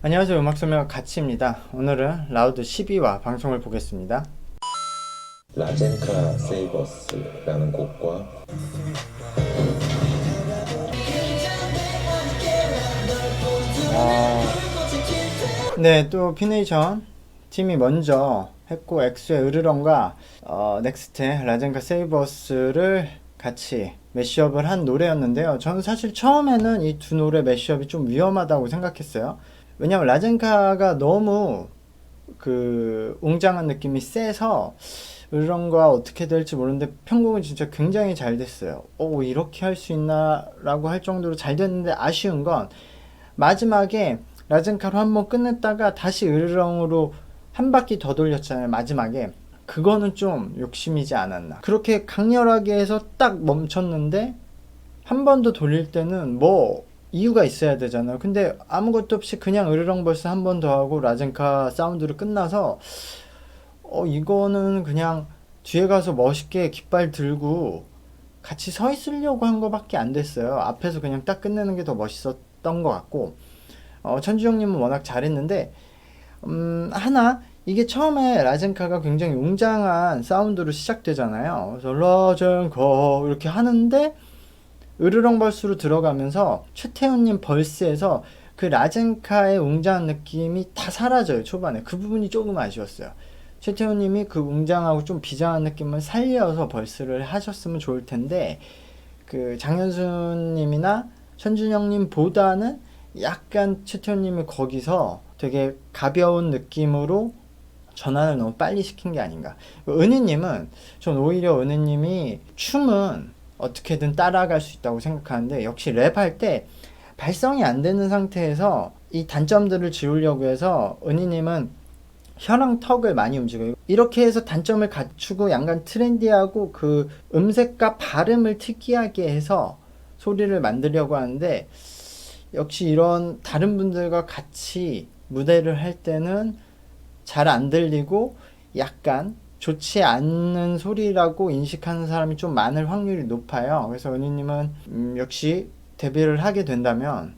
안녕하세요. 음악소녀 가치입니다. 오늘은 라우드 12와 방송을 보겠습니다. 라젠카 세이버스라는 곡과 네, 또 피네이션 팀이 먼저 했고 엑소의 으르렁과 넥스트의 라젠카 세이버스를 같이 매시업을 한 노래였는데요. 저는 사실 처음에는 이 두 노래 매시업이 좀 위험하다고 생각했어요. 왜냐면 라젠카가 너무 웅장한 느낌이 세서 이런 거 어떻게 될지 모르는데 편곡은 진짜 굉장히 잘 됐어요. 오, 이렇게 할 수 있나 라고 할 정도로 잘 됐는데 아쉬운 건 마지막에 라젠카로 한번 끝냈다가 다시 으르렁으로 한 바퀴 더 돌렸잖아요, 마지막에. 그거는 좀 욕심이지 않았나. 그렇게 강렬하게 해서 딱 멈췄는데 한 번 더 돌릴 때는 뭐 이유가 있어야 되잖아요. 근데 아무것도 없이 그냥 으르렁 벌스 한 번 더 하고 라젠카 사운드로 끝나서 이거는 그냥 뒤에 가서 멋있게 깃발 들고 같이 서 있으려고 한 거밖에 안 됐어요. 앞에서 그냥 딱 끝내는 게 더 멋있었던 것 같고, 천주 형님은 워낙 잘했는데, 하나, 이게 처음에 라젠카가 굉장히 웅장한 사운드로 시작되잖아요. 그래서 라젠카 이렇게 하는데, 으르렁 벌스로 들어가면서 최태훈님 벌스에서 그 라젠카의 웅장한 느낌이 다 사라져요, 초반에. 그 부분이 조금 아쉬웠어요. 최태훈님이 그 웅장하고 좀 비장한 느낌을 살려서 벌스를 하셨으면 좋을 텐데, 그 장현수님이나 천준영님보다는 약간 최태훈님이 거기서 되게 가벼운 느낌으로 전환을 너무 빨리 시킨 게 아닌가. 은희님은, 전 오히려 은희님이 춤은 어떻게든 따라갈 수 있다고 생각하는데, 역시 랩할 때 발성이 안 되는 상태에서 이 단점들을 지우려고 해서 은희님은 혀랑 턱을 많이 움직여요. 이렇게 해서 단점을 갖추고 약간 트렌디하고 그 음색과 발음을 특이하게 해서 소리를 만들려고 하는데, 역시 이런 다른 분들과 같이 무대를 할 때는 잘 안 들리고 약간 좋지 않는 소리라고 인식하는 사람이 좀 많을 확률이 높아요. 그래서 은희님은 역시 데뷔를 하게 된다면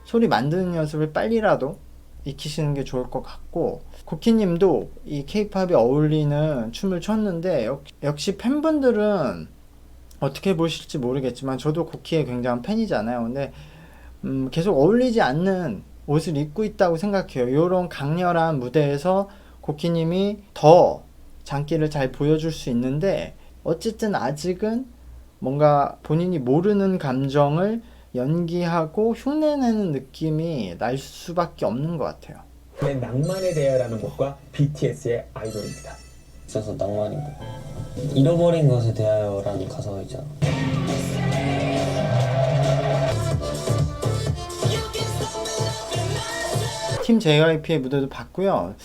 소리 만드는 연습을 빨리라도 익히시는 게 좋을 것 같고, 코키님도 이 케이팝에 어울리는 춤을 췄는데 역시 팬분들은 어떻게 보실지 모르겠지만 저도 코키의 굉장한 팬이잖아요. 근데 계속 어울리지 않는 옷을 입고 있다고 생각해요. 이런 강렬한 무대에서 코키님이 더 장기를 잘 보여줄 수 있는데, 어쨌든 아직은 뭔가 본인이 모르는 감정을 연기하고 흉내내는 느낌이 날 수밖에 없는 것 같아요. 내 낭만에 대하여라는 곡과 BTS의 아이돌입니다. 있어서 낭만이고 잃어버린 것에 대하여라는 가사가 있잖아. 팀 JYP의 무대도 봤고요.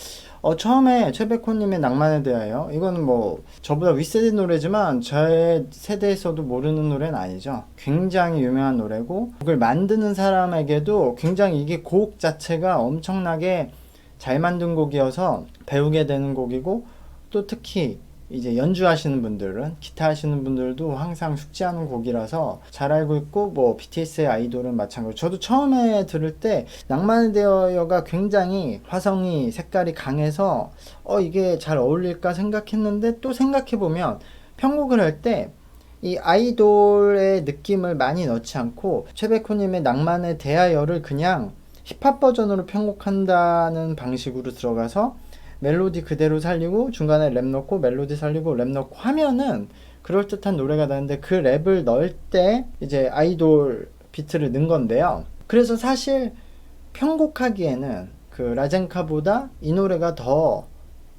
처음에 최백호님의 낭만에 대하여, 이거는 뭐 저보다 윗세대 노래지만 제 세대에서도 모르는 노래는 아니죠. 굉장히 유명한 노래고, 곡을 만드는 사람에게도 굉장히 이게 곡 자체가 엄청나게 잘 만든 곡이어서 배우게 되는 곡이고, 또 특히 이제 연주하시는 분들은, 기타 하시는 분들도 항상 숙지하는 곡이라서 잘 알고 있고, 뭐 BTS의 아이돌은 마찬가지로 저도 처음에 들을 때 낭만에 대하여가 굉장히 화성이 색깔이 강해서 이게 잘 어울릴까 생각했는데, 또 생각해보면 편곡을 할 때 이 아이돌의 느낌을 많이 넣지 않고 최백호님의 낭만에 대하여를 그냥 힙합 버전으로 편곡한다는 방식으로 들어가서 멜로디 그대로 살리고 중간에 랩 넣고 멜로디 살리고 랩 넣고 하면은 그럴듯한 노래가 나는데, 그 랩을 넣을 때 이제 아이돌 비트를 넣은 건데요. 그래서 사실 편곡하기에는 그 라젠카보다 이 노래가 더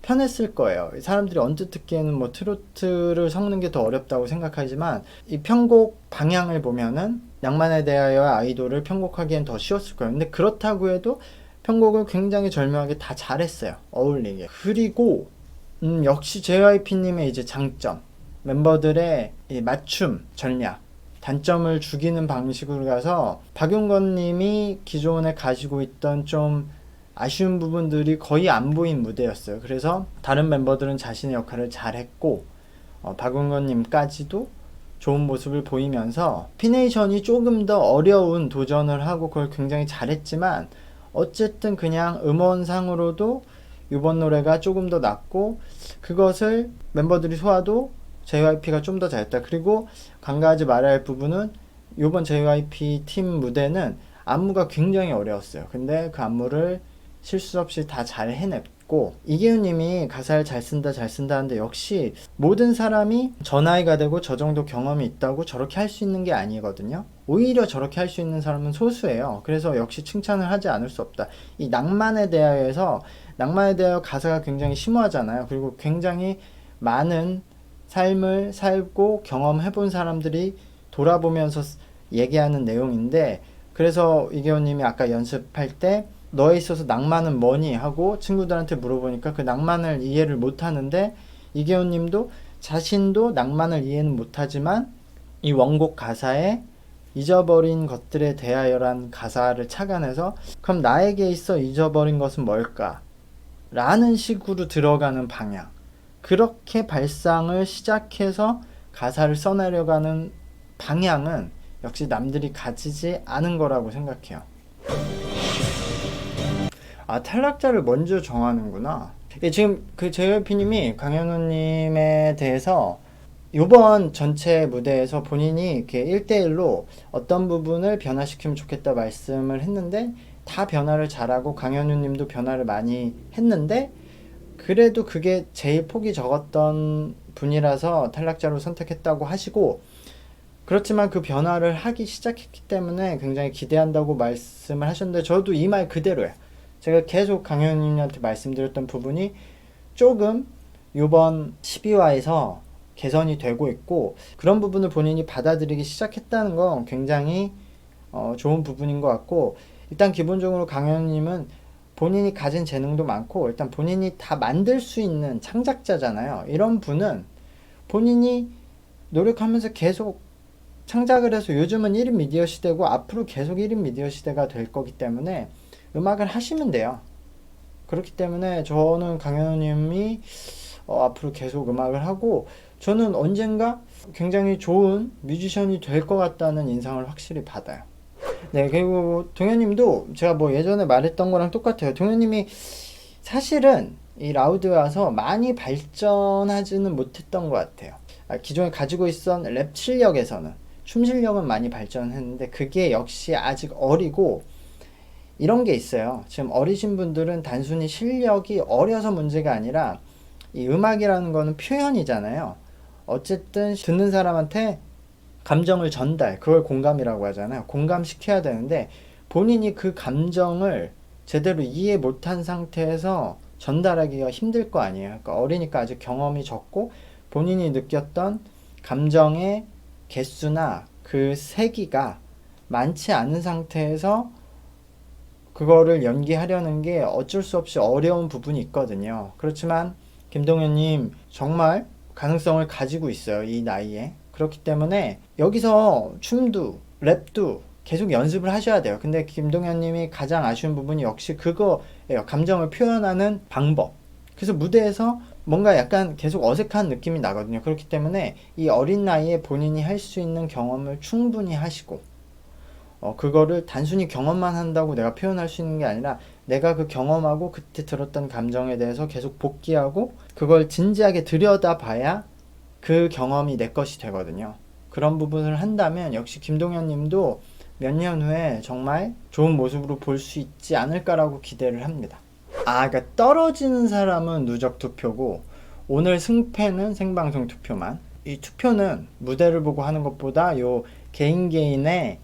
편했을 거예요. 사람들이 언뜻 듣기에는 뭐 트로트를 섞는 게 더 어렵다고 생각하지만 이 편곡 방향을 보면은 낭만에 대하여 아이돌을 편곡하기엔 더 쉬웠을 거예요. 근데 그렇다고 해도 편곡을 굉장히 절묘하게 다 잘했어요. 어울리게. 그리고 역시 JYP님의 이제 장점, 멤버들의 이 맞춤 전략, 단점을 죽이는 방식으로 가서 박용건님이 기존에 가지고 있던 좀 아쉬운 부분들이 거의 안 보인 무대였어요. 그래서 다른 멤버들은 자신의 역할을 잘했고, 박용건님까지도 좋은 모습을 보이면서 피네이션이 조금 더 어려운 도전을 하고 그걸 굉장히 잘했지만, 어쨌든 그냥 음원상으로도 이번 노래가 조금 더 낫고 그것을 멤버들이 소화도 JYP가 좀 더 잘했다. 그리고 간과하지 말아야 할 부분은 이번 JYP 팀 무대는 안무가 굉장히 어려웠어요. 근데 그 안무를 실수 없이 다 잘 해냈고 이계훈님이 가사를 잘 쓴다 하는데 역시 모든 사람이 저 나이가 되고 저 정도 경험이 있다고 저렇게 할 수 있는 게 아니거든요. 오히려 저렇게 할 수 있는 사람은 소수예요. 그래서 역시 칭찬을 하지 않을 수 없다. 이 낭만에 대하여서 가사가 굉장히 심오하잖아요. 그리고 굉장히 많은 삶을 살고 경험해본 사람들이 돌아보면서 얘기하는 내용인데 그래서 이계훈님이 아까 연습할 때 너에 있어서 낭만은 뭐니? 하고 친구들한테 물어보니까 그 낭만을 이해를 못하는데 이계훈님도 자신도 낭만을 이해는 못하지만 이 원곡 가사에 잊어버린 것들에 대하여란 가사를 착안해서 그럼 나에게 있어 잊어버린 것은 뭘까? 라는 식으로 들어가는 방향. 그렇게 발상을 시작해서 가사를 써내려가는 방향은 역시 남들이 가지지 않은 거라고 생각해요. 아, 탈락자를 먼저 정하는구나. 예, 지금 그 JYP님이 강현우님에 대해서 이번 전체 무대에서 본인이 이렇게 1대1로 어떤 부분을 변화시키면 좋겠다 말씀을 했는데 다 변화를 잘하고 강현우님도 변화를 많이 했는데 그래도 그게 제일 폭이 적었던 분이라서 탈락자로 선택했다고 하시고 그렇지만 그 변화를 하기 시작했기 때문에 굉장히 기대한다고 말씀을 하셨는데 저도 이 말 그대로예요. 제가 계속 강현우님한테 말씀드렸던 부분이 조금 이번 12화에서 개선이 되고 있고 그런 부분을 본인이 받아들이기 시작했다는 건 굉장히 좋은 부분인 것 같고 일단 기본적으로 강현우님은 본인이 가진 재능도 많고 일단 본인이 다 만들 수 있는 창작자잖아요. 이런 분은 본인이 노력하면서 계속 창작을 해서 요즘은 1인 미디어 시대고 앞으로 계속 1인 미디어 시대가 될 거기 때문에 음악을 하시면 돼요. 그렇기 때문에 저는 강현우님이 앞으로 계속 음악을 하고 저는 언젠가 굉장히 좋은 뮤지션이 될 것 같다는 인상을 확실히 받아요. 네, 그리고 동현님도 제가 뭐 예전에 말했던 거랑 똑같아요. 동현님이 사실은 이 라우드에 와서 많이 발전하지는 못했던 것 같아요. 기존에 가지고 있던 랩 실력에서는 춤 실력은 많이 발전했는데 그게 역시 아직 어리고 이런 게 있어요. 지금 어리신 분들은 단순히 실력이 어려서 문제가 아니라 이 음악이라는 거는 표현이잖아요. 어쨌든 듣는 사람한테 감정을 전달, 그걸 공감이라고 하잖아요. 공감시켜야 되는데 본인이 그 감정을 제대로 이해 못한 상태에서 전달하기가 힘들 거 아니에요. 그러니까 어리니까 아직 경험이 적고 본인이 느꼈던 감정의 개수나 그 세기가 많지 않은 상태에서 그거를 연기하려는 게 어쩔 수 없이 어려운 부분이 있거든요. 그렇지만 김동현님 정말 가능성을 가지고 있어요. 이 나이에. 그렇기 때문에 여기서 춤도 랩도 계속 연습을 하셔야 돼요. 근데 김동현님이 가장 아쉬운 부분이 역시 그거예요. 감정을 표현하는 방법. 그래서 무대에서 뭔가 약간 계속 어색한 느낌이 나거든요. 그렇기 때문에 이 어린 나이에 본인이 할 수 있는 경험을 충분히 하시고 그거를 단순히 경험만 한다고 내가 표현할 수 있는 게 아니라 내가 그 경험하고 그때 들었던 감정에 대해서 계속 복기하고 그걸 진지하게 들여다봐야 그 경험이 내 것이 되거든요. 그런 부분을 한다면 역시 김동현 님도 몇 년 후에 정말 좋은 모습으로 볼 수 있지 않을까라고 기대를 합니다. 그러니까 떨어지는 사람은 누적 투표고 오늘 승패는 생방송 투표만. 이 투표는 무대를 보고 하는 것보다 요 개인의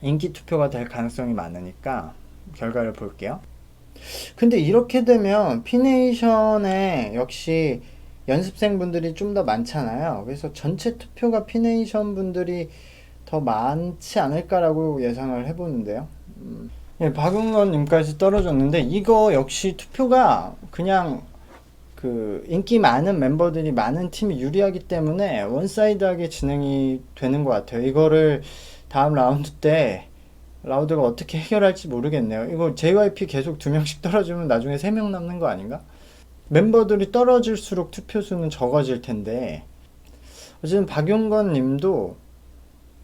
인기 투표가 될 가능성이 많으니까 결과를 볼게요. 근데 이렇게 되면 피네이션에 역시 연습생분들이 좀 더 많잖아요. 그래서 전체 투표가 피네이션 분들이 더 많지 않을까라고 예상을 해보는데요. 예, 박은건님까지 떨어졌는데 이거 역시 투표가 그냥 그 인기 많은 멤버들이 많은 팀이 유리하기 때문에 원사이드하게 진행이 되는 것 같아요. 이거를 다음 라운드 때 라우드가 어떻게 해결할지 모르겠네요. 이거 JYP 계속 2명씩 떨어지면 나중에 3명 남는 거 아닌가? 멤버들이 떨어질수록 투표수는 적어질 텐데 어쨌든 박용건 님도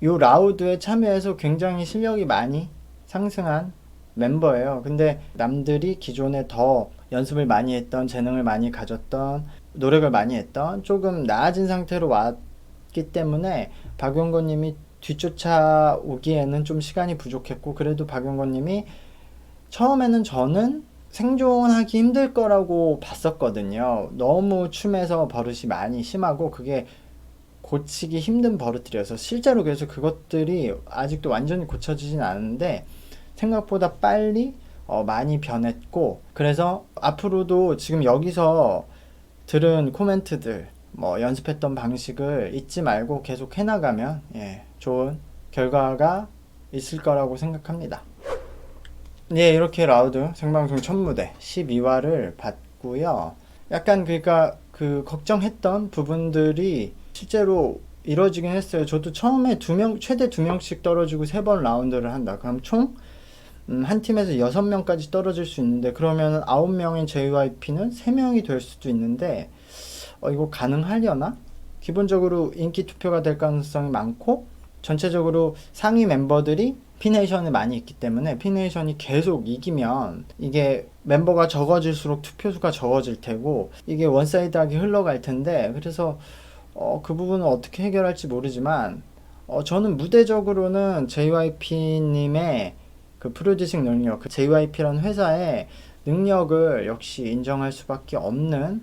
요 라우드에 참여해서 굉장히 실력이 많이 상승한 멤버예요. 근데 남들이 기존에 더 연습을 많이 했던, 재능을 많이 가졌던, 노력을 많이 했던 조금 나아진 상태로 왔기 때문에 박용건님이 뒤쫓아오기에는 좀 시간이 부족했고, 그래도 박용건님이 처음에는 저는 생존하기 힘들 거라고 봤었거든요. 너무 춤에서 버릇이 많이 심하고 그게 고치기 힘든 버릇들이어서, 실제로 그래서 그것들이 아직도 완전히 고쳐지진 않았는데 생각보다 빨리 많이 변했고, 그래서 앞으로도 지금 여기서 들은 코멘트들, 뭐 연습했던 방식을 잊지 말고 계속 해나가면 좋은 결과가 있을 거라고 생각합니다. 예, 이렇게 라우드 생방송 첫 무대 12화를 봤고요. 약간 그러니까 그 걱정했던 부분들이 실제로 이루어지긴 했어요. 저도 처음에 최대 2명씩 떨어지고 3번 라운드를 한다. 그럼 총 한 팀에서 6명까지 떨어질 수 있는데, 그러면 9명인 JYP는 3명이 될 수도 있는데 이거 가능하려나? 기본적으로 인기 투표가 될 가능성이 많고, 전체적으로 상위 멤버들이 피네이션이 많이 있기 때문에 피네이션이 계속 이기면 이게 멤버가 적어질수록 투표수가 적어질 테고 이게 원사이드하게 흘러갈 텐데, 그래서 그 부분은 어떻게 해결할지 모르지만 저는 무대적으로는 JYP님의 그 프로듀싱 능력, 그 JYP라는 회사의 능력을 역시 인정할 수밖에 없는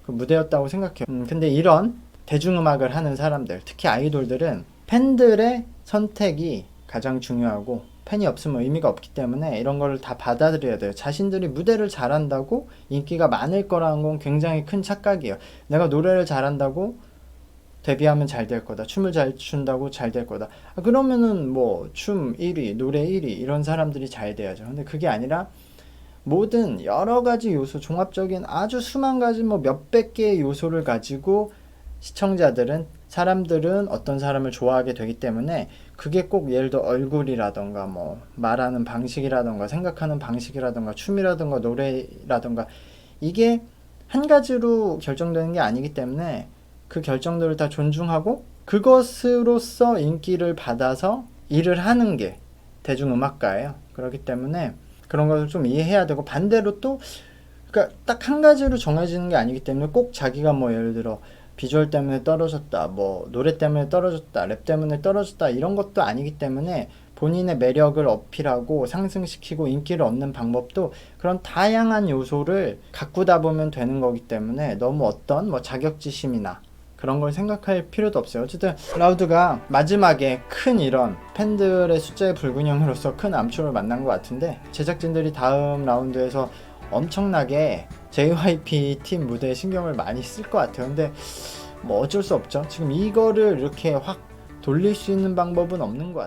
그 무대였다고 생각해요. 근데 이런 대중음악을 하는 사람들, 특히 아이돌들은 팬들의 선택이 가장 중요하고, 팬이 없으면 의미가 없기 때문에 이런 거를 다 받아들여야 돼요. 자신들이 무대를 잘한다고 인기가 많을 거라는 건 굉장히 큰 착각이에요. 내가 노래를 잘한다고 데뷔하면 잘 될 거다, 춤을 잘 춘다고 잘 될 거다. 그러면은 뭐 춤 1위, 노래 1위 이런 사람들이 잘 돼야죠. 근데 그게 아니라 모든 여러 가지 요소, 종합적인 아주 수만 가지 뭐 몇백 개의 요소를 가지고 사람들은 어떤 사람을 좋아하게 되기 때문에, 그게 꼭 예를 들어 얼굴이라던가 뭐 말하는 방식이라던가 생각하는 방식이라던가 춤이라던가 노래라던가 이게 한 가지로 결정되는 게 아니기 때문에 그 결정들을 다 존중하고 그것으로서 인기를 받아서 일을 하는 게 대중음악가예요. 그렇기 때문에 그런 것을 좀 이해해야 되고, 반대로 또 그러니까 딱 한 가지로 정해지는 게 아니기 때문에 꼭 자기가 뭐 예를 들어 비주얼 때문에 떨어졌다, 뭐 노래 때문에 떨어졌다, 랩 때문에 떨어졌다 이런 것도 아니기 때문에 본인의 매력을 어필하고 상승시키고 인기를 얻는 방법도 그런 다양한 요소를 가꾸다 보면 되는 거기 때문에 너무 어떤 뭐 자격지심이나 그런 걸 생각할 필요도 없어요. 어쨌든 라우드가 마지막에 큰 이런 팬들의 숫자의 불균형으로서 큰 암초를 만난 것 같은데, 제작진들이 다음 라운드에서 엄청나게 JYP 팀 무대에 신경을 많이 쓸 것 같아요. 근데 뭐 어쩔 수 없죠. 지금 이거를 이렇게 확 돌릴 수 있는 방법은 없는 것 같아요.